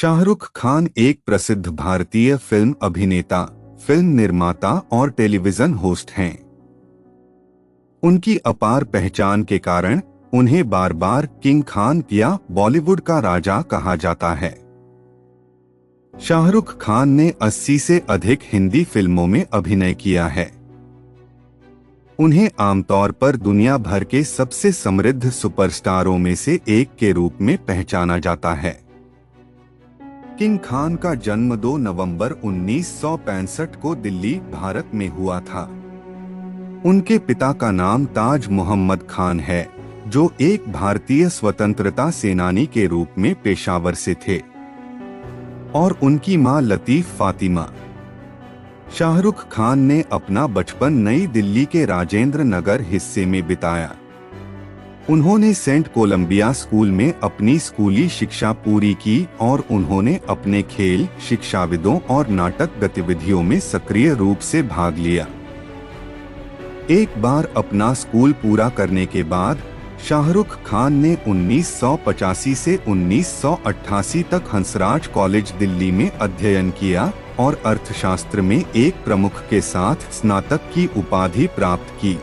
शाहरुख खान एक प्रसिद्ध भारतीय फिल्म अभिनेता, फिल्म निर्माता और टेलीविजन होस्ट हैं। उनकी अपार पहचान के कारण उन्हें बार बार किंग खान या बॉलीवुड का राजा कहा जाता है। शाहरुख खान ने 80 से अधिक हिंदी फिल्मों में अभिनय किया है। उन्हें आमतौर पर दुनिया भर के सबसे समृद्ध सुपरस्टारों में से एक के रूप में पहचाना जाता है। किंग खान का जन्म 2 नवंबर 1965 को दिल्ली, भारत में हुआ था। उनके पिता का नाम ताज मोहम्मद खान है, जो एक भारतीय स्वतंत्रता सेनानी के रूप में पेशावर से थे, और उनकी मां लतीफ फातिमा। शाहरुख खान ने अपना बचपन नई दिल्ली के राजेंद्र नगर हिस्से में बिताया। उन्होंने सेंट कोलंबिया स्कूल में अपनी स्कूली शिक्षा पूरी की और उन्होंने अपने खेल, शिक्षाविदों और नाटक गतिविधियों में सक्रिय रूप से भाग लिया। एक बार अपना स्कूल पूरा करने के बाद शाहरुख खान ने 1985 से 1988 तक हंसराज कॉलेज दिल्ली में अध्ययन किया और अर्थशास्त्र में एक प्रमुख के साथ स्नातक की उपाधि प्राप्त की।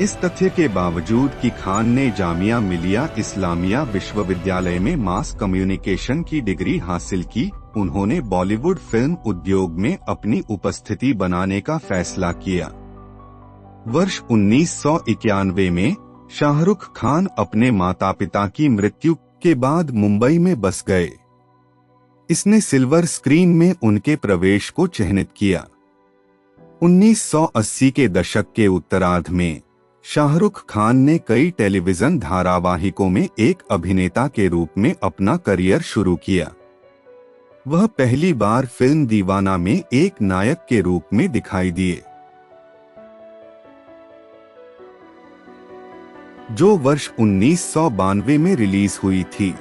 इस तथ्य के बावजूद कि खान ने जामिया मिलिया इस्लामिया विश्वविद्यालय में मास कम्युनिकेशन की डिग्री हासिल की, उन्होंने बॉलीवुड फिल्म उद्योग में अपनी उपस्थिति बनाने का फैसला किया। वर्ष 1991 में शाहरुख खान अपने माता पिता की मृत्यु के बाद मुंबई में बस गए। इसने सिल्वर स्क्रीन में उनके प्रवेश को चिह्नित किया। 1980 के दशक के उत्तरार्ध में शाहरुख खान ने कई टेलीविजन धारावाहिकों में एक अभिनेता के रूप में अपना करियर शुरू किया। वह पहली बार फिल्म दीवाना में एक नायक के रूप में दिखाई दिए, जो वर्ष 1992 में रिलीज हुई थी।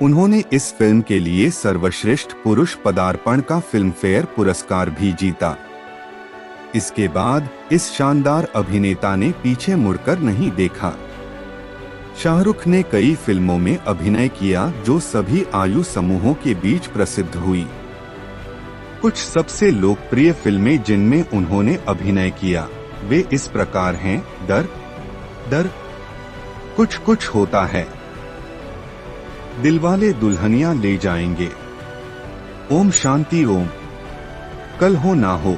उन्होंने इस फिल्म के लिए सर्वश्रेष्ठ पुरुष पदार्पण का फिल्मफेयर पुरस्कार भी जीता। इसके बाद इस शानदार अभिनेता ने पीछे मुड़कर नहीं देखा। शाहरुख ने कई फिल्मों में अभिनय किया जो सभी आयु समूहों के बीच प्रसिद्ध हुई। कुछ सबसे लोकप्रिय फिल्में जिनमें उन्होंने अभिनय किया वे इस प्रकार हैं: डर, कुछ कुछ होता है, दिलवाले दुल्हनिया ले जाएंगे, ओम शांति ओम, कल हो ना हो,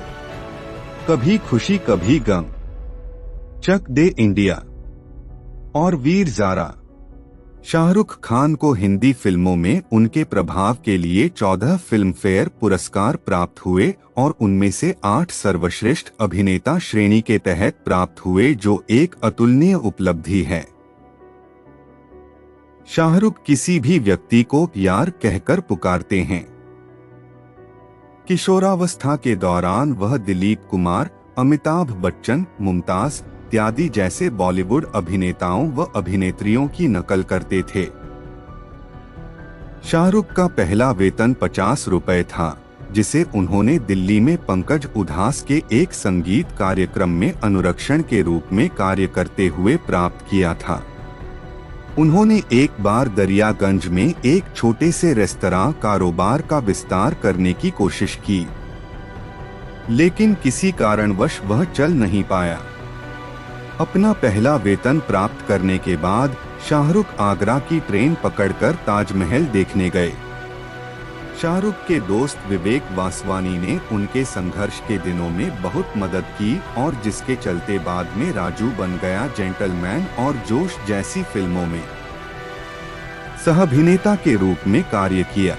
कभी खुशी कभी गम, चक दे इंडिया और वीर ज़ारा। शाहरुख खान को हिंदी फिल्मों में उनके प्रभाव के लिए 14 फिल्मफेयर पुरस्कार प्राप्त हुए और उनमें से 8 सर्वश्रेष्ठ अभिनेता श्रेणी के तहत प्राप्त हुए, जो एक अतुलनीय उपलब्धि है। शाहरुख किसी भी व्यक्ति को यार कहकर पुकारते हैं। किशोरावस्था के दौरान वह दिलीप कुमार, अमिताभ बच्चन, मुमताज इत्यादि जैसे बॉलीवुड अभिनेताओं व अभिनेत्रियों की नकल करते थे। शाहरुख का पहला वेतन 50 रुपए था, जिसे उन्होंने दिल्ली में पंकज उधास के एक संगीत कार्यक्रम में अनुरक्षण के रूप में कार्य करते हुए प्राप्त किया था। उन्होंने एक बार दरियागंज में एक छोटे से रेस्तरां कारोबार का विस्तार करने की कोशिश की, लेकिन किसी कारणवश वह चल नहीं पाया। अपना पहला वेतन प्राप्त करने के बाद शाहरुख आगरा की ट्रेन पकड़कर ताजमहल देखने गए। शाहरुख के दोस्त विवेक वासवानी ने उनके संघर्ष के दिनों में बहुत मदद की और जिसके चलते बाद में राजू बन गया जेंटलमैन और जोश जैसी फिल्मों में सह-अभिनेता के रूप में कार्य किया।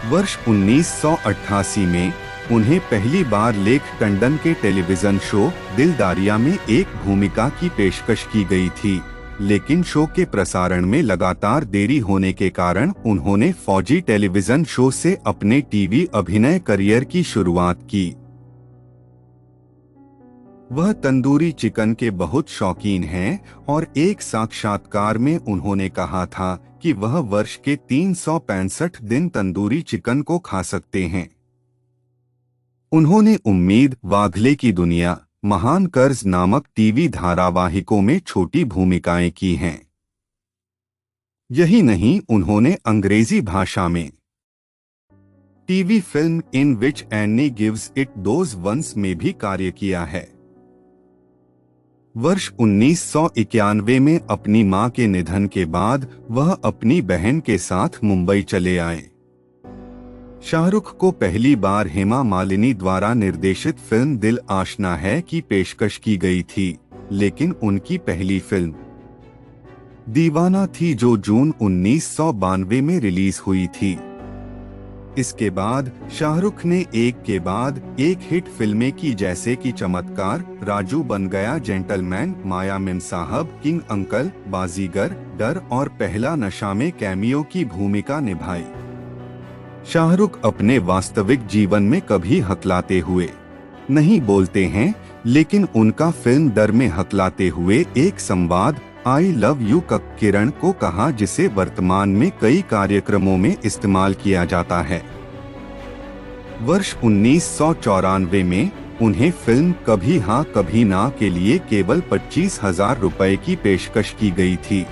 वर्ष 1988 में उन्हें पहली बार लेख टंडन के टेलीविजन शो दिलदारिया में एक भूमिका की पेशकश की गई थी, लेकिन शो के प्रसारण में लगातार देरी होने के कारण उन्होंने फौजी टेलीविजन शो से अपने टीवी अभिनय करियर की शुरुआत की। वह तंदूरी चिकन के बहुत शौकीन हैं और एक साक्षात्कार में उन्होंने कहा था कि वह वर्ष के 365 दिन तंदूरी चिकन को खा सकते हैं। उन्होंने उम्मीद, वाघले की दुनिया, महान कर्ज नामक टीवी धारावाहिकों में छोटी भूमिकाएं की हैं। यही नहीं, उन्होंने अंग्रेजी भाषा में TV film in which any gives it those ones में भी कार्य किया है। वर्ष 1991 में अपनी मां के निधन के बाद वह अपनी बहन के साथ मुंबई चले आए। शाहरुख को पहली बार हेमा मालिनी द्वारा निर्देशित फिल्म दिल आशना है की पेशकश की गई थी, लेकिन उनकी पहली फिल्म दीवाना थी जो जून 1992 में रिलीज हुई थी। इसके बाद शाहरुख ने एक के बाद एक हिट फिल्में की, जैसे कि चमत्कार, राजू बन गया जेंटलमैन, माया मेम साहब, किंग अंकल, बाजीगर, डर और पहला नशा में कैमियो की भूमिका निभाई। शाहरुख अपने वास्तविक जीवन में कभी हकलाते हुए नहीं बोलते हैं, लेकिन उनका फिल्म डर में हकलाते हुए एक संवाद आई लव यू का किरण को कहा, जिसे वर्तमान में कई कार्यक्रमों में इस्तेमाल किया जाता है। वर्ष 1994 में उन्हें फिल्म कभी हाँ कभी ना के लिए केवल 25,000 रुपए की पेशकश की गई थी।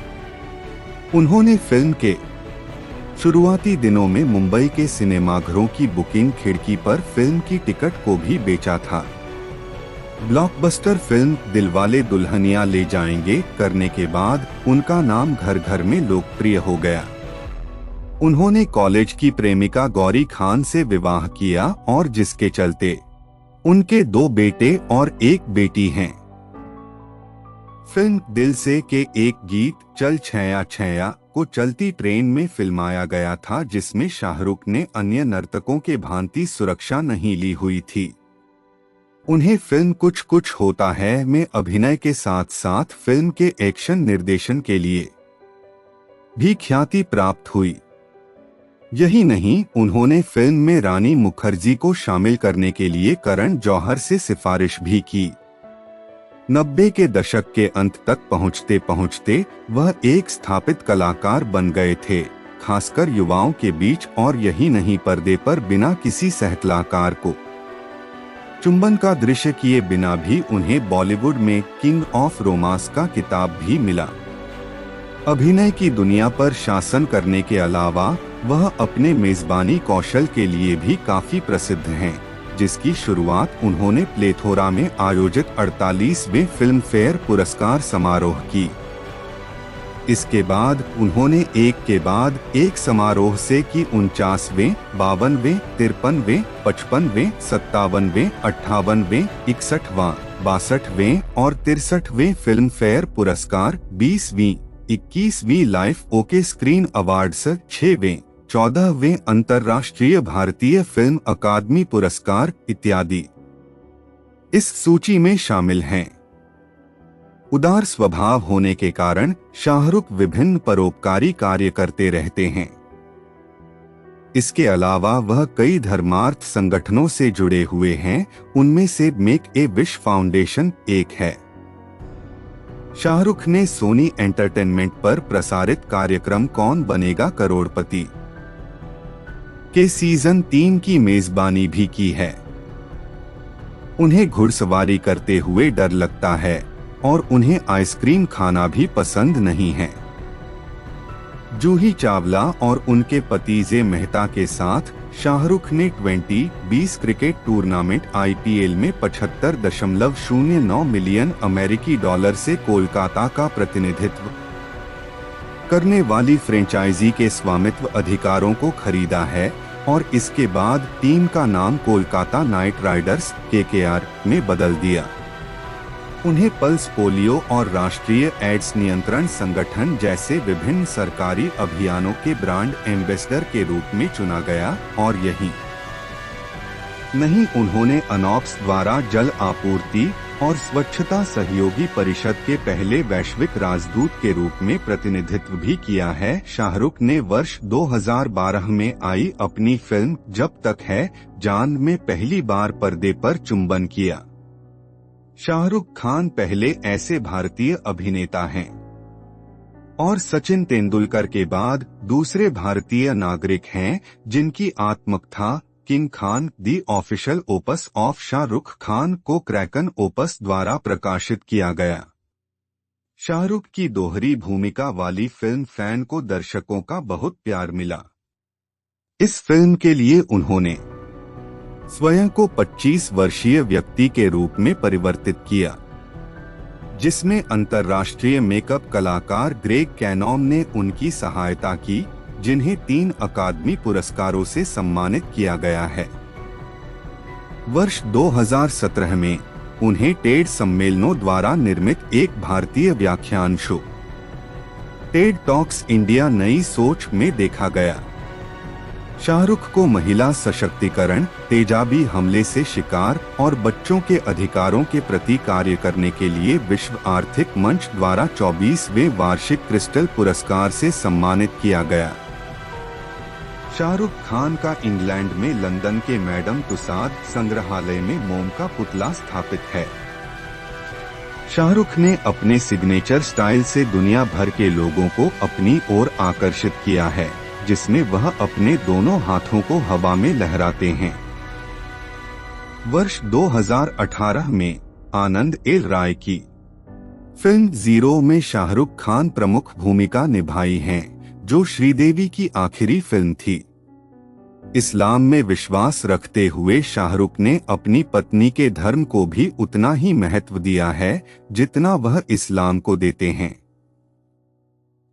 उन्होंने फिल्म के शुरुआती दिनों में मुंबई के सिनेमाघरों की बुकिंग खिड़की पर फिल्म की टिकट को भी बेचा था। ब्लॉकबस्टर फिल्म दिलवाले दुल्हनिया ले जाएंगे करने के बाद उनका नाम घर घर में लोकप्रिय हो गया। उन्होंने कॉलेज की प्रेमिका गौरी खान से विवाह किया और जिसके चलते उनके 2 बेटे और 1 बेटी हैं। फिल्म दिल से के एक गीत चल छैया छैया को चलती ट्रेन में फिल्माया गया था, जिसमें शाहरुख ने अन्य नर्तकों के भांति सुरक्षा नहीं ली हुई थी। उन्हें फिल्म कुछ कुछ होता है में अभिनय के साथ साथ फिल्म के एक्शन निर्देशन के लिए भी ख्याति प्राप्त हुई। यही नहीं, उन्होंने फिल्म में रानी मुखर्जी को शामिल करने के लिए करण जौहर से सिफारिश भी की। 90 के दशक के अंत तक पहुंचते पहुंचते वह एक स्थापित कलाकार बन गए थे, खासकर युवाओं के बीच। और यही नहीं, पर्दे पर बिना किसी सहकलाकार को चुंबन का दृश्य किए बिना भी उन्हें बॉलीवुड में किंग ऑफ रोमांस का खिताब भी मिला। अभिनय की दुनिया पर शासन करने के अलावा वह अपने मेजबानी कौशल के लिए भी काफी प्रसिद्ध हैं, जिसकी शुरुआत उन्होंने प्लेथोरा में आयोजित 48वें फिल्म फेयर पुरस्कार समारोह की। इसके बाद उन्होंने एक के बाद एक समारोह से की 49वें, 52वें, 53वें, 55वें, 57वें, 58वें, 61वां, 62वें और 63वें फिल्म फेयर पुरस्कार, 20वीं, 21वीं लाइफ ओके स्क्रीन अवार्ड्स, 6वें, 14वें अंतर्राष्ट्रीय भारतीय फिल्म अकादमी पुरस्कार इत्यादि इस सूची में शामिल हैं। उदार स्वभाव होने के कारण शाहरुख विभिन्न परोपकारी कार्य करते रहते हैं। इसके अलावा वह कई धर्मार्थ संगठनों से जुड़े हुए हैं, उनमें से मेक ए विश फाउंडेशन एक है। शाहरुख ने सोनी एंटरटेनमेंट पर प्रसारित कार्यक्रम कौन बनेगा करोड़पति के सीजन 3 की मेजबानी भी की है। उन्हें घुड़सवारी करते हुए डर लगता है और उन्हें आइसक्रीम खाना भी पसंद नहीं है। जूही चावला और उनके पति जे मेहता के साथ शाहरुख ने 2020 क्रिकेट टूर्नामेंट IPL में 75.09 मिलियन अमेरिकी डॉलर से कोलकाता का प्रतिनिधित्व करने वाली फ्रेंचाइजी के स्वामित्व अधिकारों को खरीदा है और इसके बाद टीम का नाम कोलकाता नाइट राइडर्स KKR में बदल दिया। उन्हें पल्स पोलियो और राष्ट्रीय एड्स नियंत्रण संगठन जैसे विभिन्न सरकारी अभियानों के ब्रांड एम्बेसडर के रूप में चुना गया और यही नहीं, उन्होंने अनॉप्स द्वारा जल आपूर्ति और स्वच्छता सहयोगी परिषद के पहले वैश्विक राजदूत के रूप में प्रतिनिधित्व भी किया है। शाहरुख ने वर्ष 2012 में आई अपनी फिल्म जब तक है जान में पहली बार पर्दे पर चुंबन किया। शाहरुख खान पहले ऐसे भारतीय अभिनेता हैं और सचिन तेंदुलकर के बाद दूसरे भारतीय नागरिक हैं जिनकी आत्मकथा king Khan the official opus of Shahrukh Khan को क्रैकन ओपस द्वारा प्रकाशित किया गया। शाहरुख की दोहरी भूमिका वाली फिल्म फैन को दर्शकों का बहुत प्यार मिला। इस फिल्म के लिए उन्होंने स्वयं को 25 वर्षीय व्यक्ति के रूप में परिवर्तित किया, जिसमें अंतर्राष्ट्रीय मेकअप कलाकार ग्रेग कैनॉम ने उनकी सहायता की, जिन्हें 3 अकादमी पुरस्कारों से सम्मानित किया गया है। वर्ष 2017 में उन्हें टेड सम्मेलनों द्वारा निर्मित एक भारतीय व्याख्यान शो टेड टॉक्स इंडिया नई सोच में देखा गया। शाहरुख को महिला सशक्तिकरण, तेजाबी हमले से शिकार और बच्चों के अधिकारों के प्रति कार्य करने के लिए विश्व आर्थिक मंच द्वारा 24वें वार्षिक क्रिस्टल पुरस्कार से सम्मानित किया गया। शाहरुख खान का इंग्लैंड में लंदन के मैडम तुसाद संग्रहालय में मोम का पुतला स्थापित है। शाहरुख ने अपने सिग्नेचर स्टाइल से दुनिया भर के लोगों को अपनी ओर आकर्षित किया है, जिसमें वह अपने दोनों हाथों को हवा में लहराते हैं। वर्ष 2018 में आनंद एल राय की फिल्म जीरो में शाहरुख खान प्रमुख भूमिका निभाई है, जो श्रीदेवी की आखिरी फिल्म थी। इस्लाम में विश्वास रखते हुए शाहरुख ने अपनी पत्नी के धर्म को भी उतना ही महत्व दिया है जितना वह इस्लाम को देते हैं।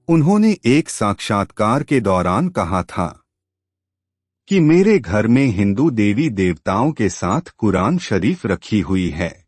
उन्होंने एक साक्षात्कार के दौरान कहा था कि मेरे घर में हिंदू देवी देवताओं के साथ कुरान शरीफ रखी हुई है।